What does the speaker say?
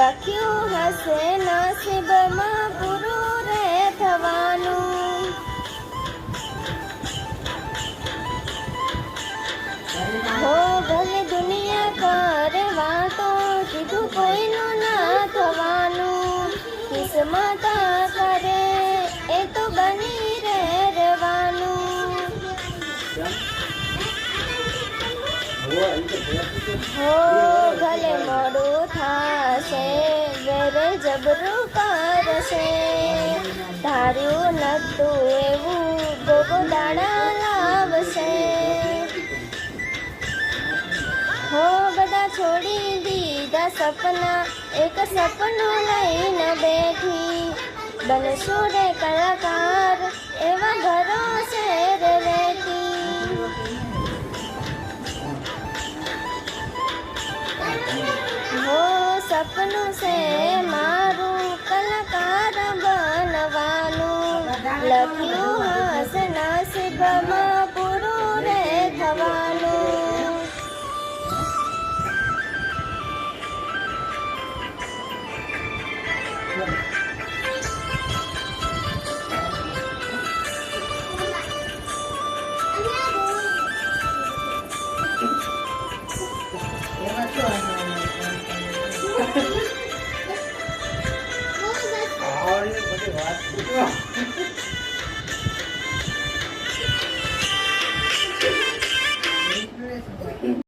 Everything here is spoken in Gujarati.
લખ્યું હશે નસીબમાં પૂરું રે થવાનું. હો ભલે દુનિયા કરે વાતો, કીધું કોઈનું ના થવાનું. કિસ્મત કરે એ તો બની રે રહેવાનું. હો ભલે મોડું થાશે, વેરે જબરું કરશે. ધાર્યું નતું એવું ગોગો દાડા લાવશે. હો બધા છોડી દીધા સપના, એક સપનું લઈને બેઠી. બનશું રે કલાકાર એવા ઘરો છે રે રહેતી. હો સપનું છે મારું કલાકાર બનવાનું. લખ્યું હશે નસીબમાં પૂરું રે થવાનું.